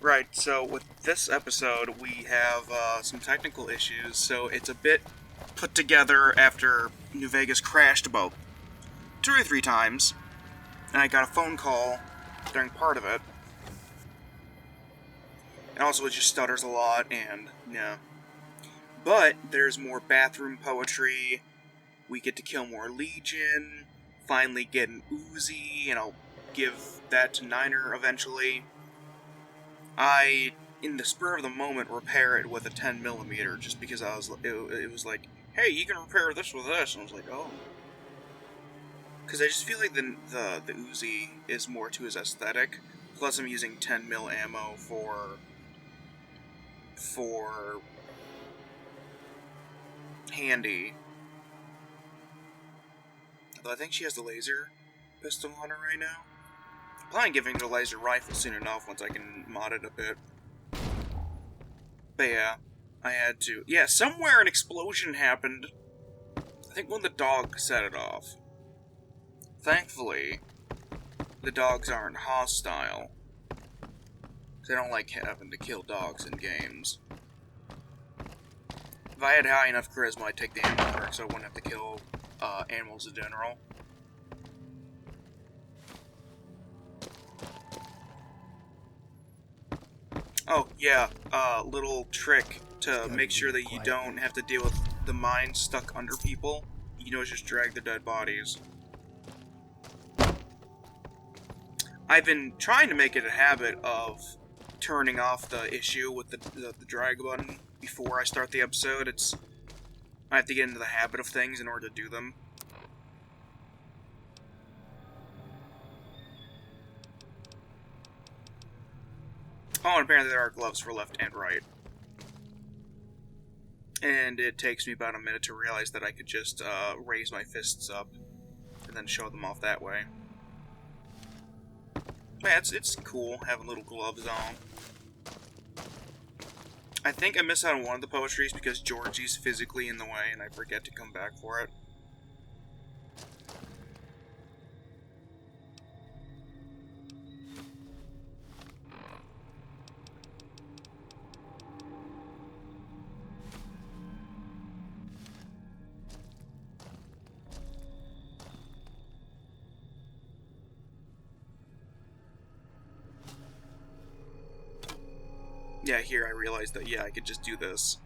Right, so with this episode, we have some technical issues, so it's a bit put together after New Vegas crashed about 2 or 3 times, and I got a phone call during part of it. And also, it just stutters a lot, and yeah. But there's more bathroom poetry, we get to kill more Legion, finally get an Uzi, and I'll give that to Niner eventually. I, in the spur of the moment, repair it with a 10mm just because it was like, hey, you can repair this with this, and I was like, oh. Because I just feel like the Uzi is more to his aesthetic. Plus, I'm using 10mm ammo for handy. Although I think she has the laser pistol on her right now. I'm planning on giving her the laser rifle soon enough once I can mod it a bit. But yeah, I had to. Yeah, somewhere an explosion happened. I think when the dog set it off. Thankfully, the dogs aren't hostile. Because I don't like having to kill dogs in games. If I had high enough charisma, I'd take the animal perk so I wouldn't have to kill animals in general. Oh, yeah, little trick to make sure that you don't have to deal with the mines stuck under people. You can always just drag the dead bodies. I've been trying to make it a habit of turning off the issue with the drag button before I start the episode. I have to get into the habit of things in order to do them. Oh, and apparently there are gloves for left and right. And it takes me about a minute to realize that I could just raise my fists up and then show them off that way. Yeah, it's cool having little gloves on. I think I miss out on one of the poetries because Georgie's physically in the way and I forget to come back for it. Yeah, here I realized that, yeah, I could just do this.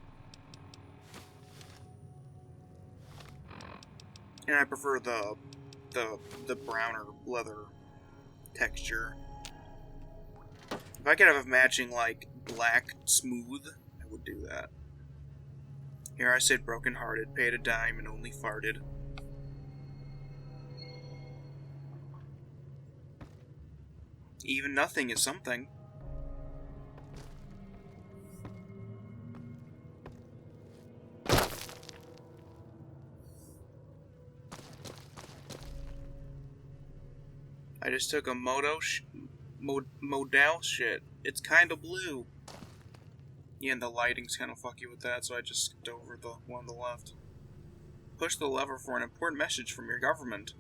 And I prefer the browner leather texture. If I could have a matching, like, black smooth, I would do that. Here I sit broken-hearted, paid a dime, and only farted. Even nothing is something. I just took a modal shit. It's kinda blue. Yeah, and the lighting's kinda fucky with that, so I just skipped over the one on the left. Push the lever for an important message from your government.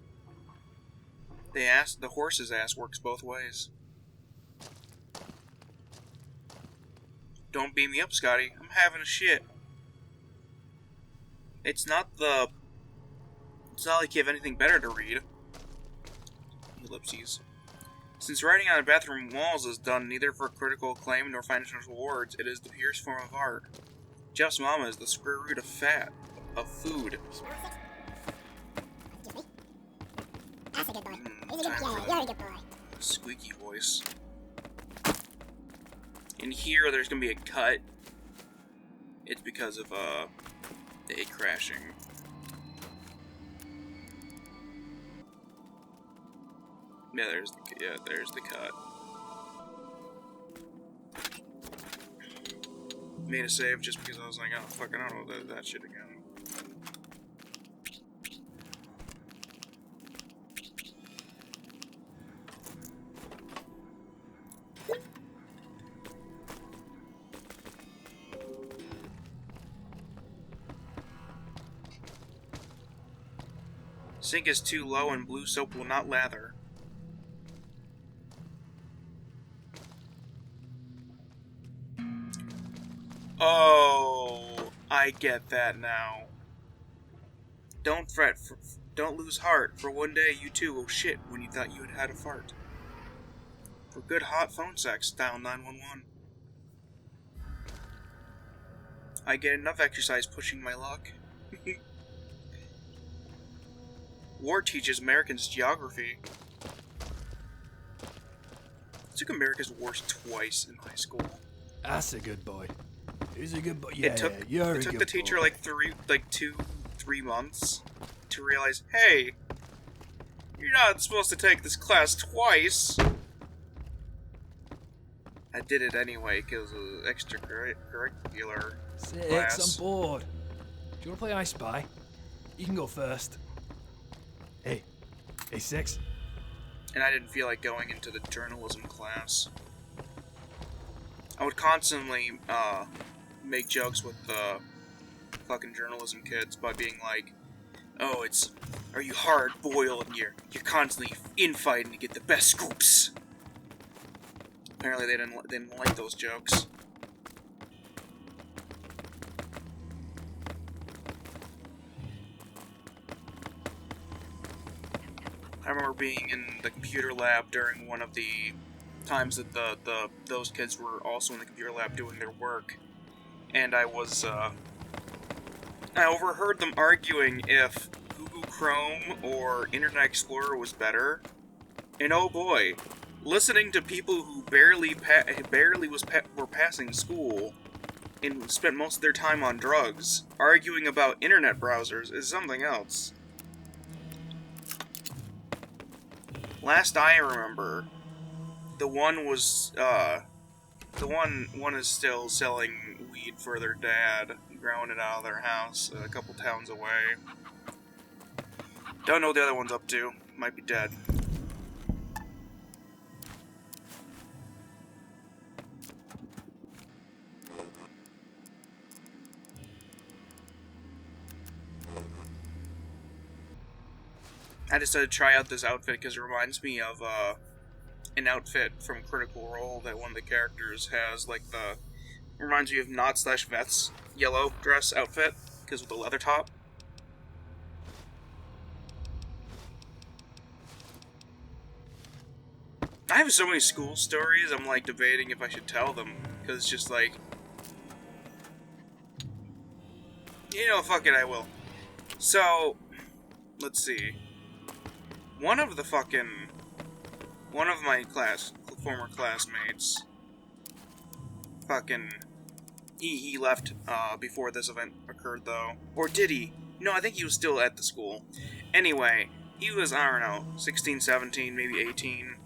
The horse's ass works both ways. Don't beat me up, Scotty. I'm having a shit. It's not like you have anything better to read. Ellipses. Since writing on the bathroom walls is done neither for critical acclaim nor financial rewards, it is the purest form of art. Jeff's mama is the square root of food. That's a good boy. You're a good boy. Squeaky voice. In here, there's gonna be a cut. It's because of it crashing. Yeah, there's the cut. Made a save just because I was like, oh fuck, I don't know that shit again. Sink is too low and blue soap will not lather. Oh, I get that now. Don't fret, don't lose heart, for one day you too will shit when you thought you had had a fart. For good hot phone sex, dial 911. I get enough exercise pushing my luck. War teaches Americans geography. I took America's Wars twice in high school. That's a good boy. He's a good boy. Yeah, It took the teacher boy. like 3 months to realize, hey, you're not supposed to take this class twice. I did it anyway because it was extracurricular Six, class. I'm bored. Do you want to play I Spy? You can go first. Hey, Six. And I didn't feel like going into the journalism class. I would constantly make jokes with the fucking journalism kids by being like, "Oh, are you hard boiled and you're constantly infighting to get the best scoops?" Apparently they didn't like those jokes. I remember being in the computer lab during one of the times that those kids were also in the computer lab doing their work, and I overheard them arguing if Google Chrome or Internet Explorer was better. And oh boy, listening to people who were passing school and spent most of their time on drugs arguing about internet browsers is something else. Last I remember, one is still selling weed for their dad, growing it out of their house a couple towns away. Don't know what the other one's up to. Might be dead. I decided to try out this outfit because it reminds me of an outfit from Critical Role that one of the characters has, reminds me of Nod/Veth's yellow dress outfit, because with the leather top. I have so many school stories, I'm debating if I should tell them, because it's just fuck it, I will. So, let's see. One of my former classmates, he left before this event occurred, though. Or did he? No, I think he was still at the school. Anyway, he was, I don't know, 16, 17, maybe 18,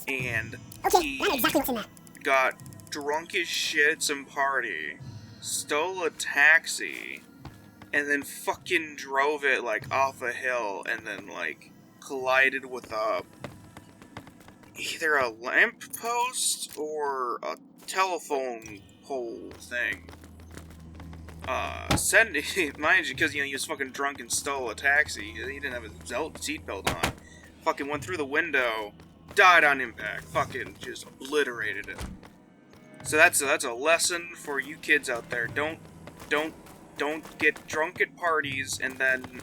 and he got drunk as shit at some party, stole a taxi, and then fucking drove it, off a hill, and then, collided with either a lamppost or a telephone pole thing. Mind you, because he was fucking drunk and stole a taxi. He didn't have his seatbelt on. Fucking went through the window, died on impact. Fucking just obliterated it. So that's a lesson for you kids out there. Don't get drunk at parties and then.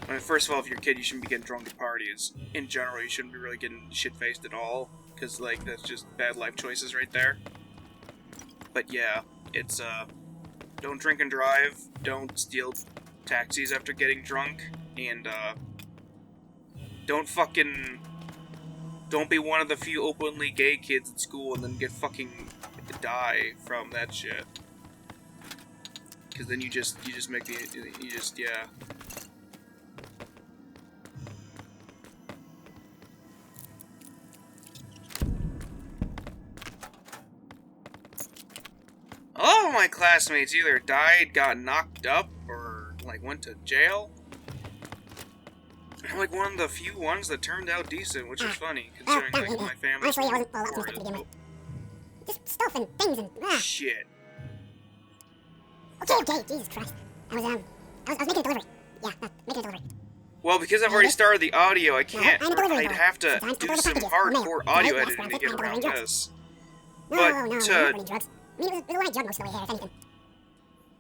I mean, first of all, if you're a kid, you shouldn't be getting drunk at parties. In general, you shouldn't be really getting shit-faced at all, because, that's just bad life choices right there. But yeah, it's, don't drink and drive, don't steal taxis after getting drunk, and, don't be one of the few openly gay kids at school and then die from that shit. Because then you just yeah. All of my classmates either died, got knocked up, or, went to jail. I'm, one of the few ones that turned out decent, which is funny, considering, my family... Honestly, I wasn't all that to begin with. Just stuff and things and... Shit. Okay, Jesus Christ. I was making a delivery. Yeah, making a delivery. Well, because I've already started the audio, I can't... I'd have to do some hardcore audio editing to get around this. But I mean, it was a light jug most of the way here, if anything.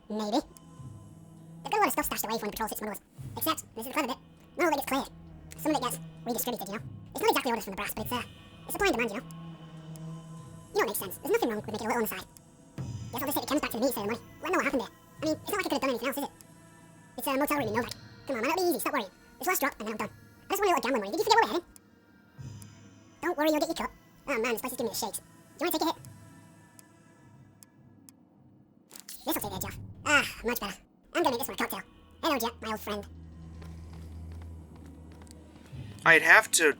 Maybe. They've got a lot of stuff stashed away from the patrol system, except, this is the clever bit, not all of it gets cleared. Some of it gets redistributed, you know? It's not exactly orders from the brass, but it's supply and demand, you know? You know, it makes sense. There's nothing wrong with making a little on the side. Guess I'll just take the chems back to the meat ceremony. Let know what happened there. I mean, it's not like I could have done anything else, is it? It's a motel room in Novak. Come on, man, it'll be easy. Stop worrying. This last drop, and then I'm done. I just want a little gambling money. Did you forget where we're heading? Don't worry, you'll get your cut. Oh man, this place is giving me the shakes. Do you want to take a hit? This'll take the edge off. Ah, much better. I'm gonna make this one a cocktail. Hello, Jet, my old friend. I'd have to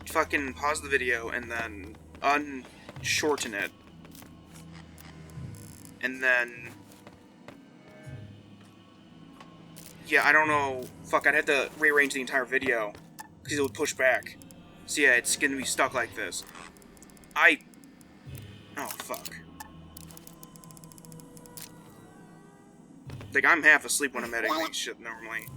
fucking pause the video and then unshorten it. And then... yeah, I don't know. Fuck, I'd have to rearrange the entire video. Because it would push back. So yeah, it's gonna be stuck like this. Oh, fuck. Like, I'm half asleep when I'm editing this shit normally.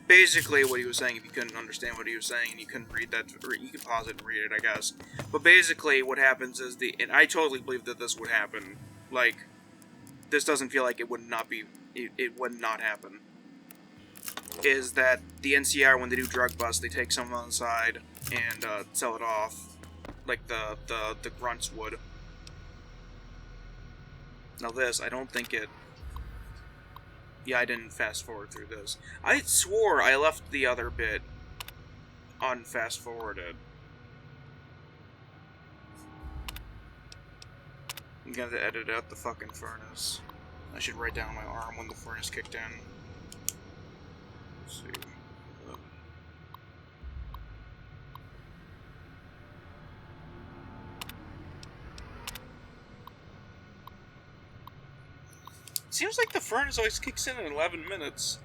Basically, what he was saying, if you couldn't understand what he was saying and you couldn't read that, you could pause it and read it, I guess. But basically, what happens is and I totally believe that this would happen. Like, this doesn't feel like it would not be, it would not happen. Is that the NCR, when they do drug busts, they take someone on the side and sell it off, like the grunts would. Now this, I don't think it. Yeah, I didn't fast forward through this. I swore I left the other bit unfast forwarded. I'm gonna have to edit out the fucking furnace. I should write down my arm when the furnace kicked in. Let's see. Seems like the furnace always kicks in 11 minutes.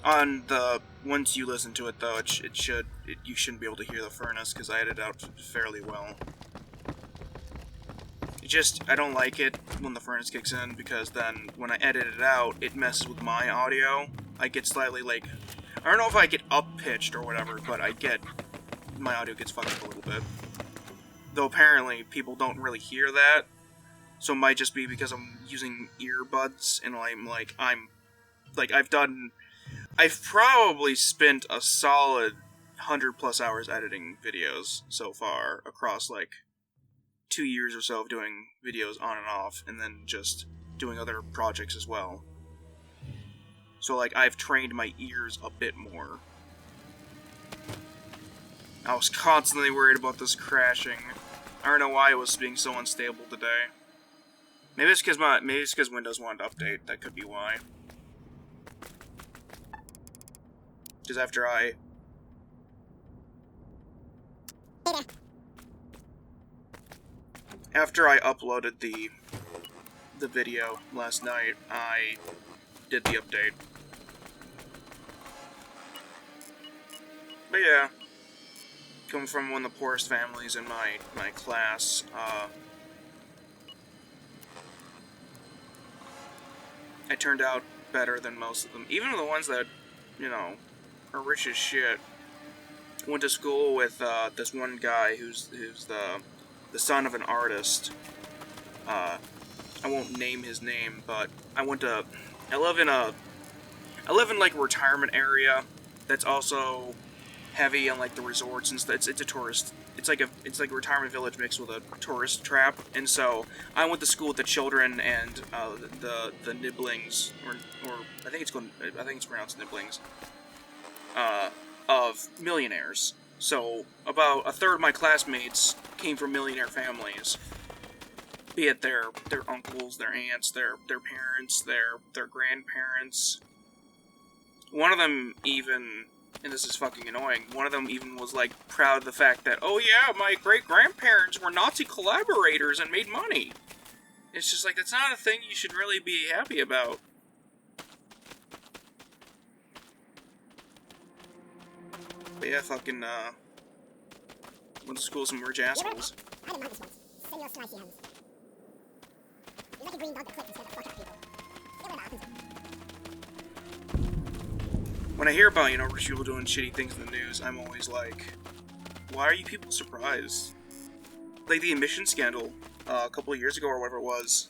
On the once you listen to it though, you shouldn't be able to hear the furnace because I edited out fairly well. I don't like it when the furnace kicks in because then when I edit it out, it messes with my audio. I get slightly like, I don't know if I get up pitched or whatever, but my audio gets fucked up a little bit. Though apparently people don't really hear that, so it might just be because I'm using earbuds and I've probably spent a solid 100+ hours editing videos so far across like 2 years or so of doing videos on and off, and then just doing other projects as well. So like I've trained my ears a bit more. I was constantly worried about this crashing. I don't know why it was being so unstable today. Maybe it's because Windows wanted to update. That could be why. Because after I uploaded the video last night, I did the update. But yeah. Come from one of the poorest families in my class. I turned out better than most of them. Even the ones that, you know, are rich as shit. Went to school with this one guy who's the son of an artist. I won't name his name, but I live in like a retirement area that's also heavy on like the resorts and stuff. It's a tourist. It's like a retirement village mixed with a tourist trap. And so I went to school with the children and the nibblings, or I think it's pronounced nibblings, of millionaires. So about a third of my classmates came from millionaire families. Be it their uncles, their aunts, their parents, their grandparents. One of them even, and this is fucking annoying, one of them even was, like, proud of the fact that, oh yeah, my great-grandparents were Nazi collaborators and made money. It's just like, that's not a thing you should really be happy about. But yeah, fucking, Went to school with some rich You ever- assholes. I had a mantis once. Senor Slicey Hands. He was like a green dog that clicked and scared the fuck out of people. Get rid of that happens. When I hear about, you know, rich people doing shitty things in the news, I'm always like, why are you people surprised? Like the emission scandal a couple of years ago or whatever it was.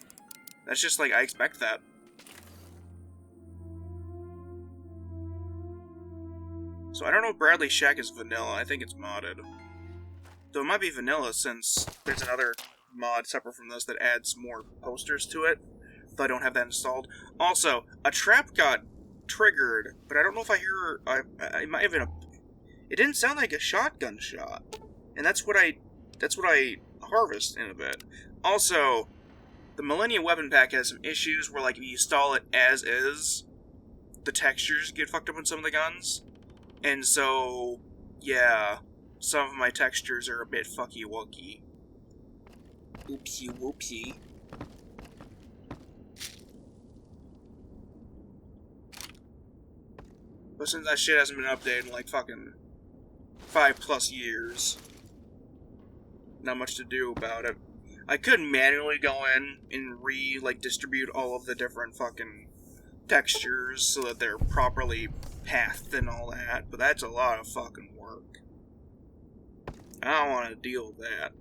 That's just like, I expect that. So I don't know if Bradley Shack is vanilla. I think it's modded. Though it might be vanilla since there's another mod separate from this that adds more posters to it. Though I don't have that installed. Also, a trap got triggered, but I don't know if I hear... it might have been a... It didn't sound like a shotgun shot. And that's what I harvest in a bit. Also, the Millennium Weapon Pack has some issues where, like, if you install it as is, the textures get fucked up on some of the guns. And so, yeah, some of my textures are a bit fucky-wucky. Oopsie whoopsie. But since that shit hasn't been updated in like fucking 5+ years, not much to do about it. I could manually go in and distribute all of the different fucking textures so that they're properly pathed and all that, but that's a lot of fucking work. I don't want to deal with that.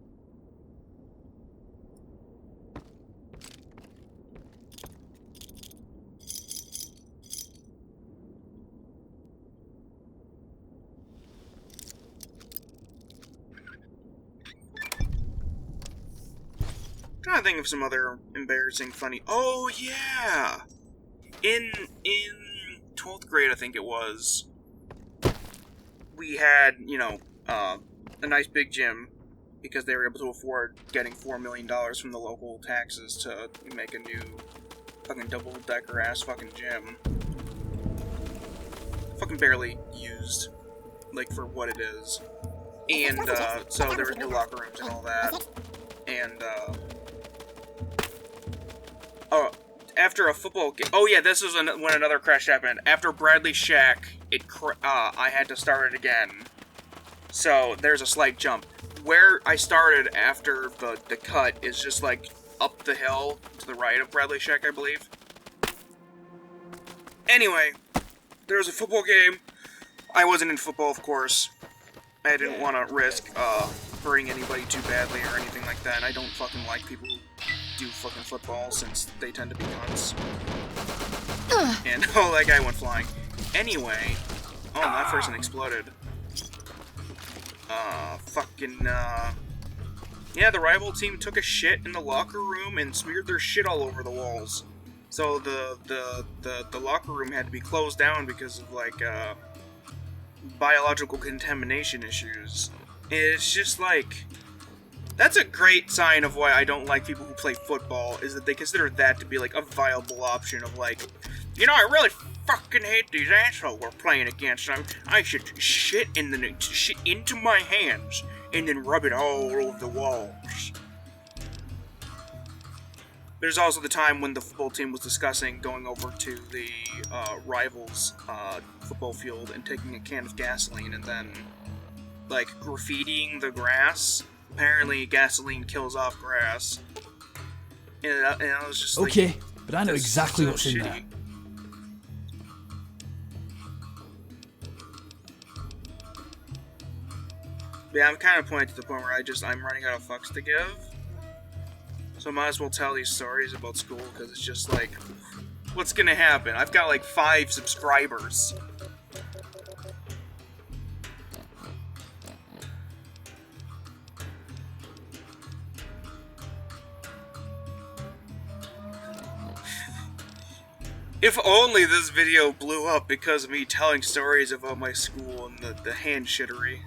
I'm trying to think of some other embarrassing, funny... Oh, yeah! In 12th grade, I think it was, we had, you know, a nice big gym because they were able to afford getting $4 million from the local taxes to make a new fucking double-decker ass fucking gym. Fucking barely used, like, for what it is. And, so there were new locker rooms and all that. And, oh, after a football game... Oh, yeah, this is when another crash happened. After Bradley Shack, I had to start it again. So, there's a slight jump. Where I started after the cut is just, like, up the hill to the right of Bradley Shack, I believe. Anyway, there was a football game. I wasn't in football, of course. I didn't want to risk hurting anybody too badly or anything like that. I don't fucking like people who do fucking football since they tend to be cunts. And, oh, that guy went flying. Anyway, oh, that person exploded. Yeah, the rival team took a shit in the locker room and smeared their shit all over the walls. So the locker room had to be closed down because of, like, biological contamination issues. It's just, like... That's a great sign of why I don't like people who play football, is that they consider that to be, like, a viable option of, like, you know, I really fucking hate these assholes we're playing against. I should shit into my hands and then rub it all over the walls. There's also the time when the football team was discussing going over to the rivals' football field and taking a can of gasoline and then, like, graffitiing the grass. Apparently, gasoline kills off grass. And I was just like... Okay, but I know exactly what's in there. Yeah, I'm kind of pointing to the point where I'm running out of fucks to give. So I might as well tell these stories about school, because it's just like... What's gonna happen? I've got like 5 subscribers. If only this video blew up because of me telling stories about my school and the hand shittery.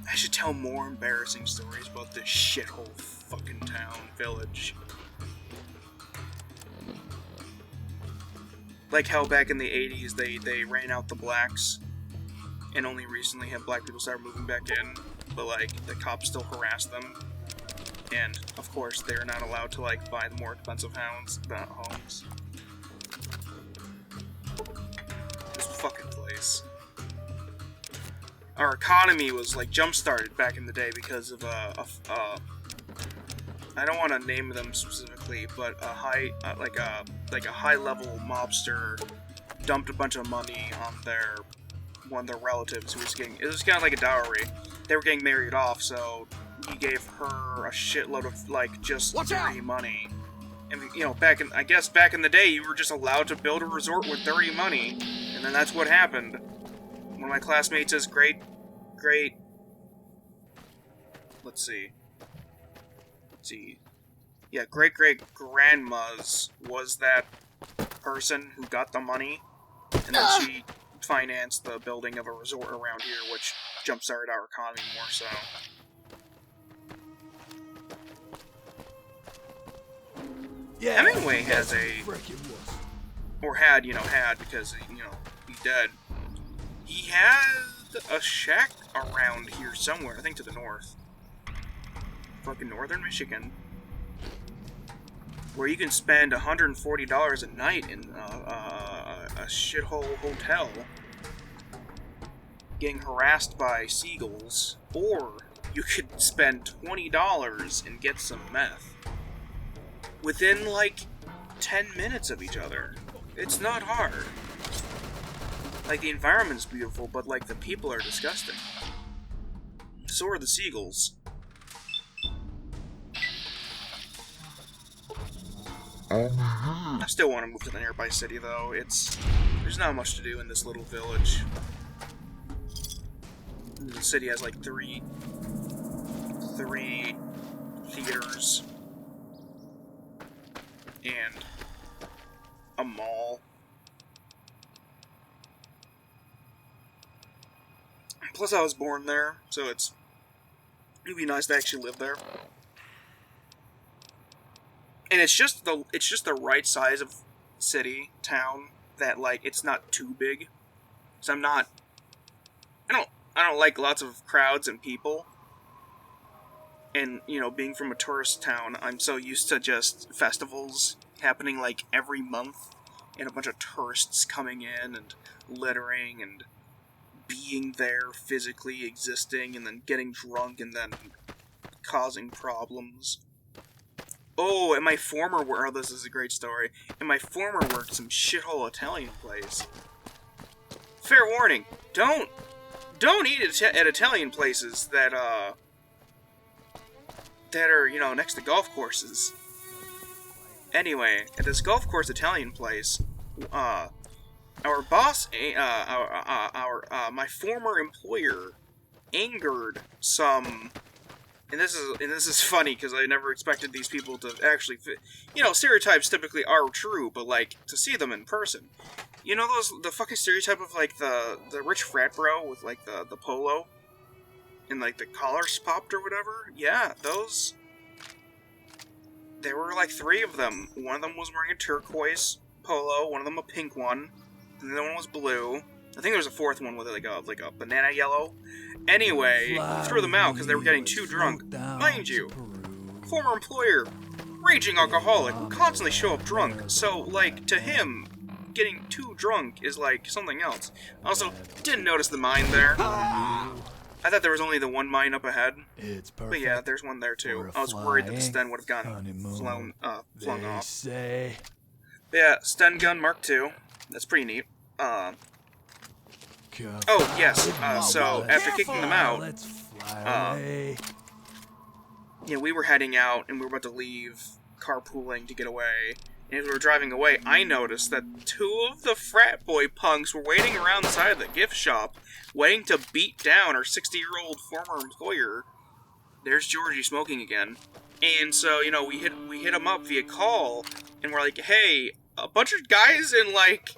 I should tell more embarrassing stories about this shithole fucking town, village. Like how back in the 80s they ran out the blacks, and only recently have black people started moving back in, but like the cops still harass them. And, of course, they're not allowed to, like, buy the more expensive homes. This fucking place. our economy was like jump-started back in the day because of I don't want to name them specifically, but a high-level mobster dumped a bunch of money on one of their relatives who was getting. It was kind of like a dowry. They were getting married off, so he gave her a shitload of like just dirty money. And you know, back in the day, you were just allowed to build a resort with dirty money, and then that's what happened. One of my classmates is great. Let's see. Yeah, great-great-grandma's was that person who got the money, and then she financed the building of a resort around here, which jump-started our economy more so. Yeah, Hemingway has had because, you know, he's dead. He had a shack around here somewhere, I think to the north. Fucking Northern Michigan. Where you can spend $140 a night in a shithole hotel getting harassed by seagulls, or you could spend $20 and get some meth within like 10 minutes of each other. It's not hard. Like, the environment's beautiful, but like the people are disgusting. So are the seagulls. I still want to move to the nearby city, though. There's not much to do in this little village. The city has like three theaters and a mall. Plus, I was born there, so it'd be nice to actually live there. And it's just the right size of city, town, that like it's not too big. So I don't like lots of crowds and people. And, you know, being from a tourist town, I'm so used to just festivals happening like every month and a bunch of tourists coming in and littering and being there, physically existing, and then getting drunk and then causing problems. Oh, at my former work, oh, this is a great story. In my former work, some shithole Italian place. Fair warning, don't eat at Italian places that are, you know, next to golf courses. Anyway, at this golf course Italian place, our boss, my former employer, angered some. And this is funny because I never expected these people to actually fit. You know, stereotypes typically are true, but like to see them in person. You know the fucking stereotype of like the rich frat bro with like the polo and like the collars popped or whatever? Yeah, those. There were like 3 of them. One of them was wearing a turquoise polo, one of them a pink one, and the other one was blue. I think there was a 4th one with like a banana yellow. Anyway, threw them out because they were getting too drunk. Mind you, former employer, raging alcoholic, would constantly show up drunk. So, like, to him, getting too drunk is like something else. Also, didn't notice the mine there. I thought there was only the one mine up ahead. But yeah, there's one there too. I was worried that the Sten would have gotten flung off. Yeah, Sten gun Mark II. That's pretty neat. Oh, yes, so after kicking them out, you know, we were heading out and we were about to leave, carpooling to get away, and as we were driving away, I noticed that 2 of the frat boy punks were waiting around the side of the gift shop, waiting to beat down our 60-year-old former employer. There's Georgie smoking again. And so, you know, we hit him up via call, and we're like, hey, a bunch of guys in, like,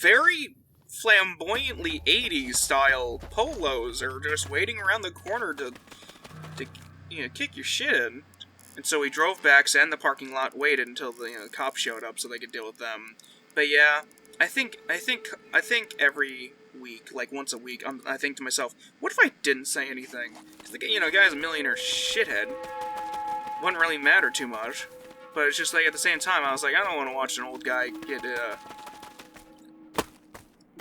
very flamboyantly 80s style polos are just waiting around the corner to you know, kick your shit in. And so we drove back, sat in the parking lot, waited until the cops showed up so they could deal with them. But yeah, I think every week, like once a week, I think to myself, what if I didn't say anything? Because the guy's a millionaire shithead. Wouldn't really matter too much. But it's just like at the same time, I was like, I don't want to watch an old guy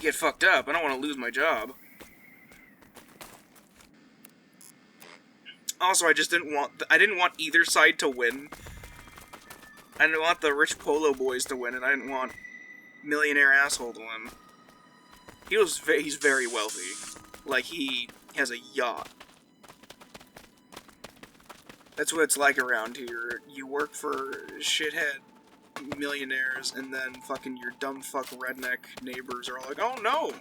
get fucked up. I don't want to lose my job. Also, I just didn't want... I didn't want either side to win. I didn't want the rich polo boys to win, and I didn't want millionaire asshole to win. He's very wealthy. Like, he has a yacht. That's what it's like around here. You work for shithead millionaires, and then fucking your dumb fuck redneck neighbors are all like, oh no,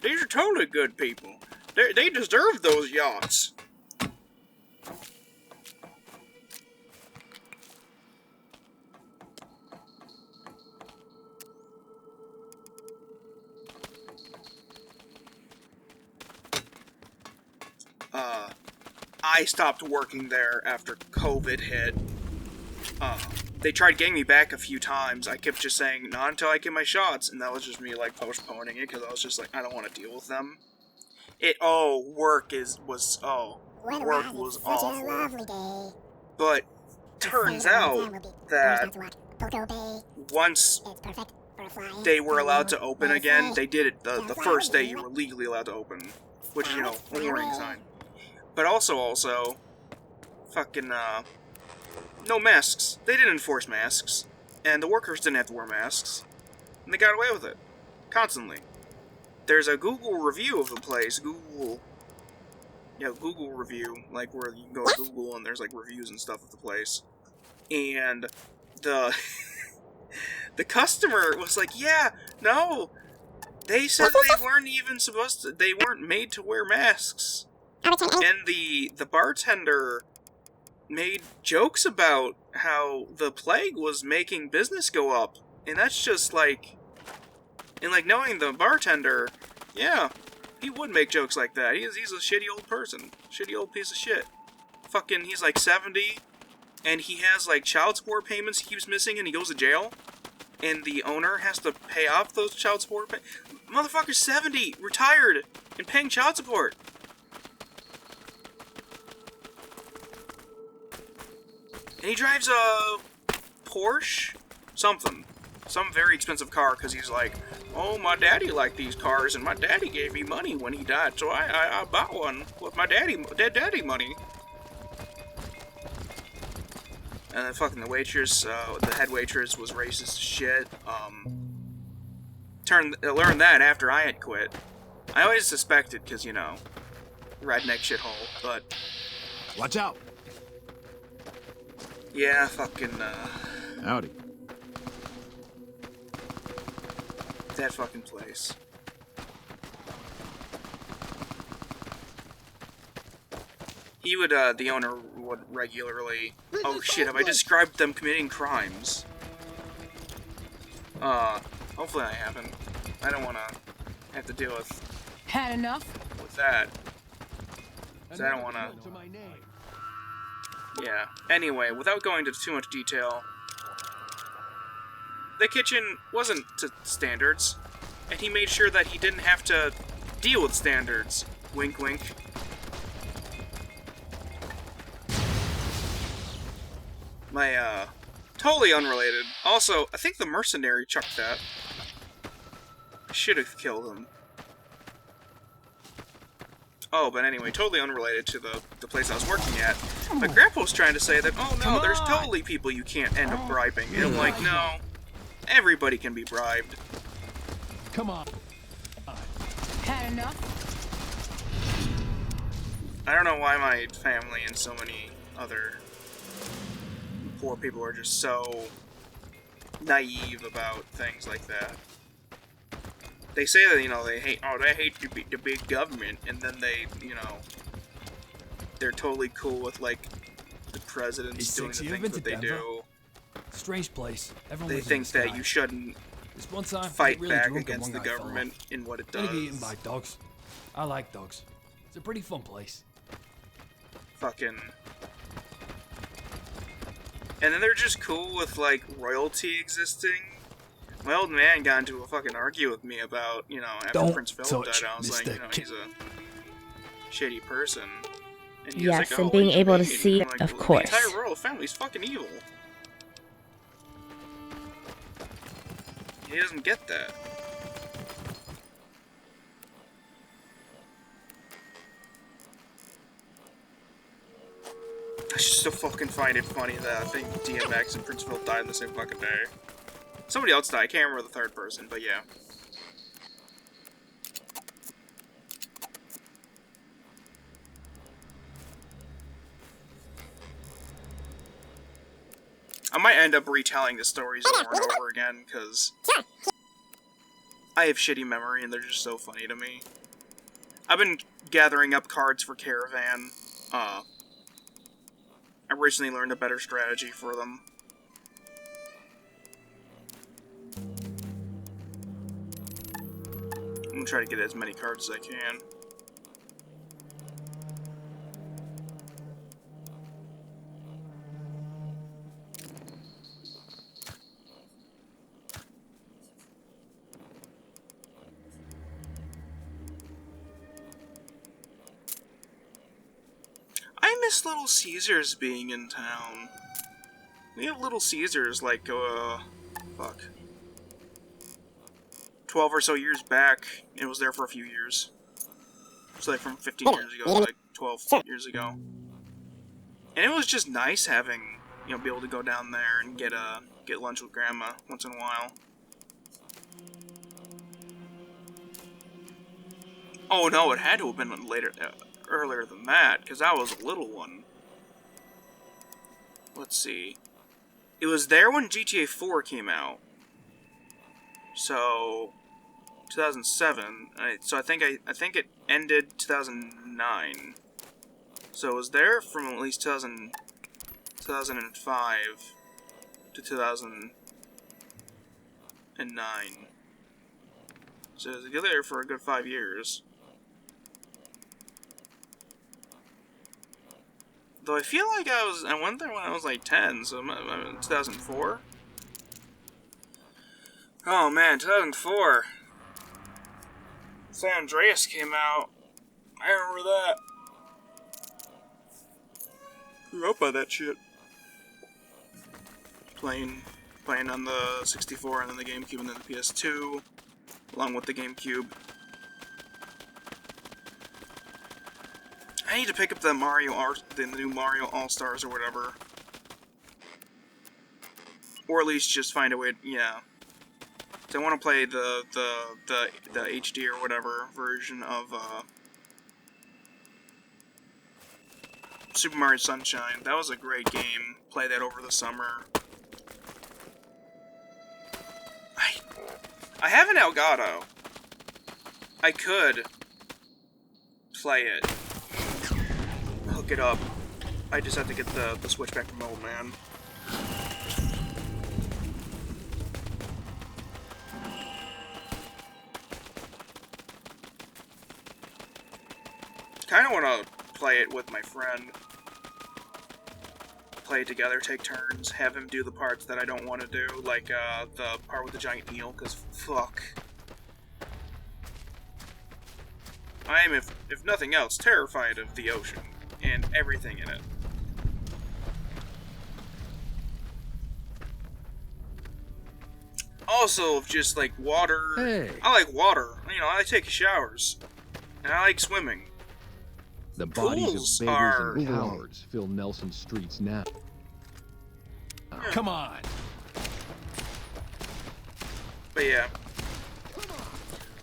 these are totally good people. They deserve those yachts. I stopped working there after COVID hit. They tried getting me back a few times. I kept just saying, not until I get my shots, and that was just me, like, postponing it, because I was just like, I don't want to deal with them. Work was Such a lovely day. But, turns out that once It's perfect for a flying they were allowed to open again, say. they did it the first day you were legally allowed to open, which is, you know, a warning sign. But also, fucking, no masks. They didn't enforce masks, and the workers didn't have to wear masks, and they got away with it. Constantly. There's a Google review of the place. Google review, like, where you can go to Google and there's, like, reviews and stuff of the place. And the customer was like, yeah, no, they said they weren't even they weren't made to wear masks. And the bartender made jokes about how the plague was making business go up. And that's just like... And like, knowing the bartender, yeah, he would make jokes like that. He's a shitty old person. Shitty old piece of shit. Fucking, he's like 70, and he has like child support payments he keeps missing, and he goes to jail. And the owner has to pay off those child support payments. Motherfucker's 70, retired, and paying child support. And he drives a Porsche? Something. Some very expensive car, because he's like, oh, my daddy liked these cars, and my daddy gave me money when he died, so I bought one with my dead daddy money. And then fucking the waitress, the head waitress was racist as shit. Learned that after I had quit. I always suspected, because, you know, redneck shithole, but... Watch out! Yeah, fucking, Howdy. that fucking place. He would, the owner would regularly... Oh shit, have I described them committing crimes? Hopefully I haven't. I don't wanna have to deal with Had enough? that. So I don't wanna... Yeah. Anyway, without going into too much detail, the kitchen wasn't to standards, and he made sure that he didn't have to deal with standards. Wink, wink. My, totally unrelated. Also, I think the mercenary chucked that. I should have killed him. Oh, but anyway, totally unrelated to the place I was working at. My grandpa was trying to say that, oh no, there's totally people you can't end up bribing. And I'm like, no, everybody can be bribed. Come on. Had enough? I don't know why my family and so many other poor people are just so naive about things like that. They say that, you know, they hate the big government, and then they, you know, they're totally cool with, like, the presidents doing the things that they do. Strange place. Everyone They lives in think the that sky. you shouldn't This one time, I fight got really back drunk and against one the guy fell government off. in what it Gonna be eaten does. by dogs. I like dogs. It's a pretty fun place. Fucking... And then they're just cool with, like, royalty existing. My old man got into a fucking argue with me about, you know, after Don't Prince Philip touch died, I was like, Mr. you know, Ki- he's a shitty person. And he Yes, was like, and oh, being what do you able to mean? see, I'm like, of well, course. The entire royal family's fucking evil. He doesn't get that. still fucking find it funny that I think DMX and Princeville died on the same fucking day. Somebody else died. I can't remember the third person, but yeah. I might end up retelling the stories over and over again, because I have shitty memory and they're just so funny to me. I've been gathering up cards for Caravan. I recently learned a better strategy for them. I'm gonna try to get as many cards as I can. I miss Little Caesars being in town. We have Little Caesars like, fuck. 12 or so years back. It was there for a few years. It's like from 15 years ago, like 12 years ago. And it was just nice having, you know, be able to go down there and get lunch with Grandma once in a while. Oh no, it had to have been later, earlier than that, because I was a little one. Let's see. It was there when GTA 4 came out. So 2007. So I think it ended 2009. So it was there from at least 2005 to 2009. So it was there for a good 5 years. Though I feel like I went there when I was like 10, so 2004? Oh man, 2004. San Andreas came out. I remember that. Grew up by that shit. Playing on the 64 and then the GameCube and then the PS2, along with the GameCube. I need to pick up the new Mario All-Stars or whatever. Or at least just find a way, yeah. So I want to play the HD or whatever version of Super Mario Sunshine. That was a great game. Play that over the summer. I have an Elgato. I could play it. Hook it up. I just have to get the Switch back from old man. Kinda wanna play it with my friend. Play it together, take turns, have him do the parts that I don't want to do, like the part with the giant eel, because fuck. I am, if nothing else, terrified of the ocean, and everything in it. Also, just like water. Hey. I like water. You know, I take showers. And I like swimming. The bodies Pools of beggars are- and cowards fill Nelson streets now. Come on. But yeah.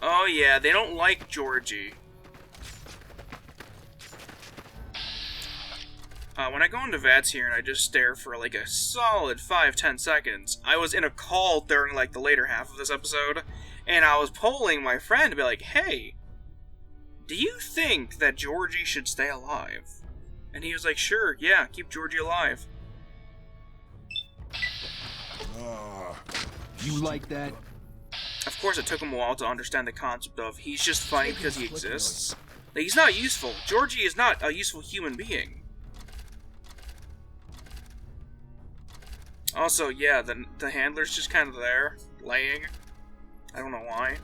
Oh yeah, they don't like Georgie. When I go into VATS here and I just stare for like a solid 5-10 seconds, I was in a call during like the later half of this episode, and I was polling my friend to be like, hey, do you think that Georgie should stay alive? And he was like, sure, yeah, keep Georgie alive. You like that? Of course, it took him a while to understand the concept of he's just funny because he exists. Like, he's not useful. Georgie is not a useful human being. Also, yeah, the handler's just kind of there, laying. I don't know why.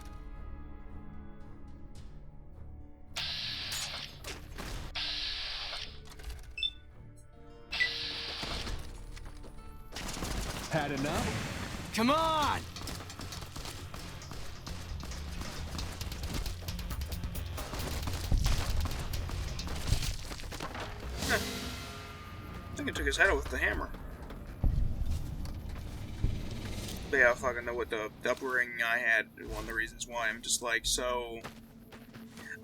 Had enough? Come on! think I took his head off with the hammer. But yeah, I fucking know what the upbringing I had, one of the reasons why I'm just like, so...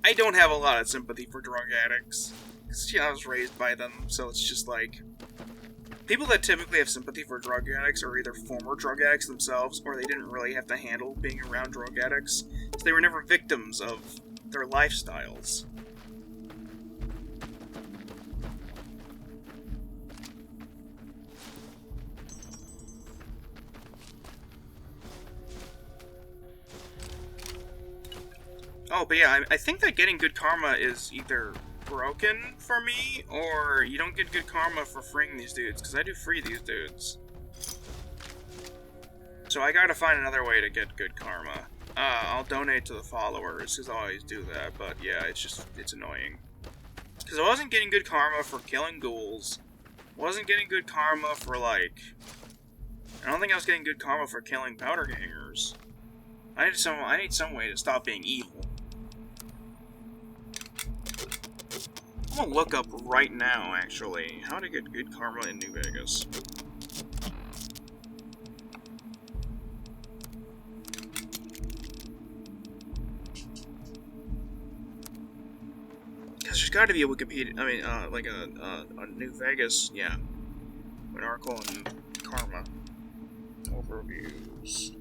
I don't have a lot of sympathy for drug addicts. 'Cause, I was raised by them, so it's just like... People that typically have sympathy for drug addicts are either former drug addicts themselves, or they didn't really have to handle being around drug addicts, so they were never victims of their lifestyles. Oh, but yeah, I think that getting good karma is either broken for me, or you don't get good karma for freeing these dudes, because I do free these dudes. So I gotta find another way to get good karma. I'll donate to the followers, because I always do that, but yeah, it's annoying. Because I wasn't getting good karma for killing ghouls, wasn't getting good karma for, like... I don't think I was getting good karma for killing powder gangers. I need some way to stop being evil. I'm gonna look up right now, actually, how to get good karma in New Vegas. Because there's gotta be a Wikipedia, like a New Vegas, yeah. An article on karma. Overviews.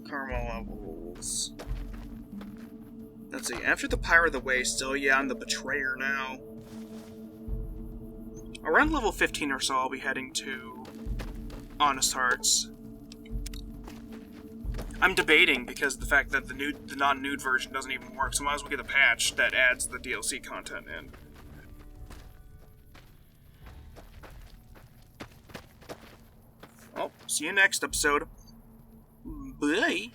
Karma levels. Let's see, after the Pyre of the Waste, so yeah, I'm the Betrayer now. Around level 15 or so, I'll be heading to Honest Hearts. I'm debating because of the fact that the non-nude version doesn't even work, so I might as well get a patch that adds the DLC content in. Well, see you next episode. Bye!